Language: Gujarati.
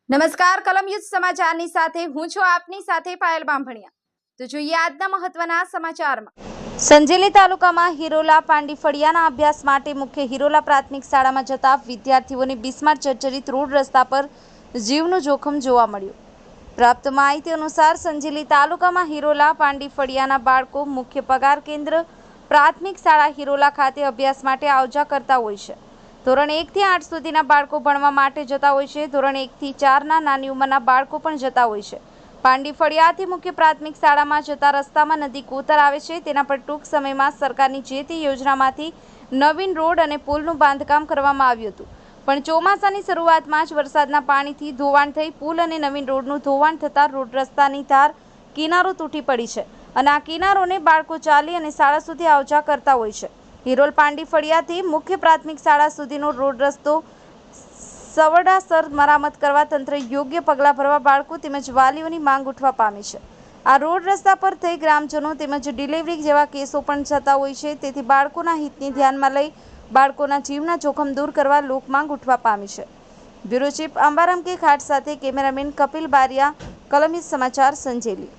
નમસ્કાર કલમ યુદ્ધ સમાચારની સાથે હું છું આપની સાથે પાયલ બાંભણિયા। તો જોઈએ આજના મહત્વના સમાચારમાં। સંજેલી તાલુકામાં હિરોલા પાંડી ફળિયાના અભ્યાસ માટે મુખ્ય હિરોલા પ્રાથમિક શાળામાં જતા વિદ્યાર્થીઓને બિસ્માર જર્જરિત રોડ રસ્તા પર જીવનું જોખમ જોવા મળ્યું। પ્રાપ્ત માહિતી અનુસાર સંજેલી તાલુકામાં હિરોલા પાંડી ફળિયાના બાળકો મુખ્ય પગાર કેન્દ્ર પ્રાથમિક શાળા હિરોલા ખાતે અભ્યાસ માટે આવજા કરતા હોય છે। ધોરણ 1 થી 8 સુધીના બાળકો ભણવા માટે જતા હોય છે। ધોરણ 1 થી 4 ના નાની ઉંમરના બાળકો પણ જતા હોય છે। પાંડી ફળિયાથી મુખ્ય પ્રાથમિક શાળામાં જતા રસ્તામાં નદી કોતર આવે છે। તેના પર ટૂંક સમયમાં સરકારની જે તે યોજનામાંથી નવીન રોડ અને પુલનું બાંધકામ કરવામાં આવ્યું હતું, પણ ચોમાસાની શરૂઆતમાં જ વરસાદના પાણીથી ધોવાણ થઈ પુલ અને નવીન રોડનું ધોવાણ થતાં રોડ રસ્તાની ધાર કિનારો તૂટી પડી છે અને આ કિનારોને બાળકો ચાલી અને શાળા સુધી આવજા કરતા હોય છે। હિરોલ પાંડી ફળિયાથી મુખ્ય પ્રાથમિક શાળા સુધીનો રોડ રસ્તો સવડાસર મરામત કરવા તંત્ર યોગ્ય પગલાં ભરવા બાળકો તેમજ વાલીઓની માંગ ઉઠવા પામી છે। આ રોડ રસ્તા પર થઈ ગ્રામજનો તેમજ ડિલિવરી જેવા કેસો પણ થતા હોય છે, તેથી બાળકોના હિતને ધ્યાનમાં લઈ બાળકોના જીવના જોખમ દૂર કરવા લોકમાંગ ઉઠવા પામી છે। બ્યુરો ચીફ અંબારામ કે ખાટ સાથે કેમેરામેન કપિલ બારિયા, કલમ યુદ્ધ સમાચાર, સંજેલી।